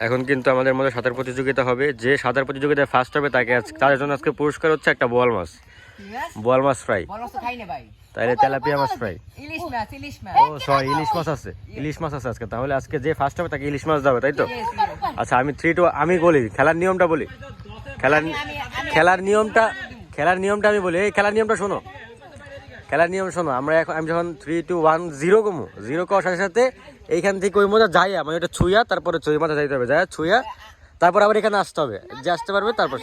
এখন কিন্তু আমাদের মধ্যে সাঁতার প্রতিযোগিতা হবে, যে সাঁতার প্রতিযোগিতায় ফার্স্ট হবে তাকে তাদের জন্য আজকে পুরস্কার হচ্ছে একটা বোয়াল মাছ ফ্রাই। তাহলে তেলাপিয়া মাছ ফ্রাই, ও সরি ইলিশ মাছ আছে আজকে। তাহলে আজকে যে ফার্স্ট হবে তাকে ইলিশ মাছ দেবে, তাই তো? আচ্ছা আমি 3 2 আমি বলি খেলার নিয়মটা বলি। খেলার নিয়মটা আমি বলি। এই খেলার নিয়মটা শোনো, আমি যখন 3 2 1 0 কমু, 0 করার সাথে সাথে এইখান থেকে ওই মজা যাইয়া মানে ওটা ছুঁয়া তারপরে ছুঁই মাথা যাইতে হবে, যায় ছুঁয়া তারপর আবার এখানে আসতে হবে, যে আসতে পারবে তারপর।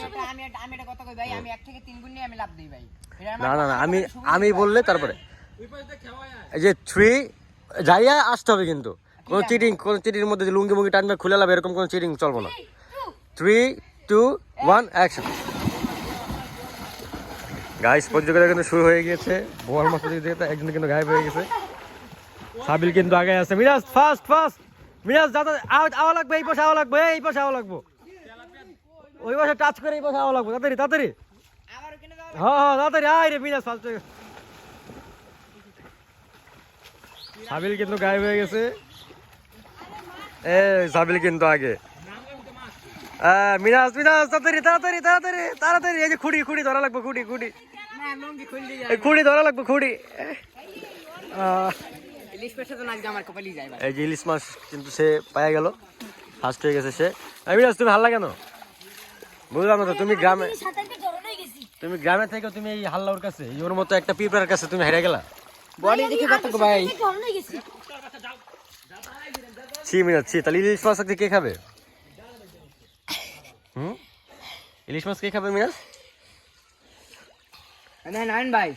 না আমি বললে তারপরে এই যে 3 যাইয়া আসতে হবে, কিন্তু কোনো চিটিং মধ্যে লুঙ্গি মুঙ্গি টানবে খুলে লাভ এরকম কোনো চিটিং চলবো না। 3 2 1 অ্যাকশন। গাইস প্রতিযোগিতা কিন্তু শুরু হয়ে গিয়েছে। বোয়াল মাছ প্রতিযোগিতা, একজন কিন্তু গায়েব হয়ে গেছে। সাবিল কিন্তু আগে আছে। মিরাজ ফাস্ট মিরাজ দাদা আওয়া লাগবে, এই পাশে আওয়া লাগবে, ওই পাশে টাচ করে এই পাশে আওয়া লাগবে, তাড়াতাড়ি হ্যাঁ তাড়াতাড়ি আয় রে মিরাজ ফাস্ট। সাবিল কিন্তু গায়েব হয়ে গেছে। সাবিল কিন্তু আগে। মিরাজ তাড়াতাড়ি এই যে খুঁড়ি ধরা লাগবে, খুঁড়ি ধরা লাগবে। এই যে ইলিশ মাছ কিন্তু সে পাওয়া গেল, ফার্স্ট হয়ে গেছে সে। মিরাজ তুমি হাল্লা কেন? বুঝলাম না তো, তুমি গ্রামে থেকে তুমি এই হাল্লার কাছে, ওর মতো একটা পিঁপড়ার কাছে তুমি হেরে গেলা। তাহলে ইলিশ মাছ কে খাবে? ইলিশ মাছ কে খাবে মিরাজ? ভাই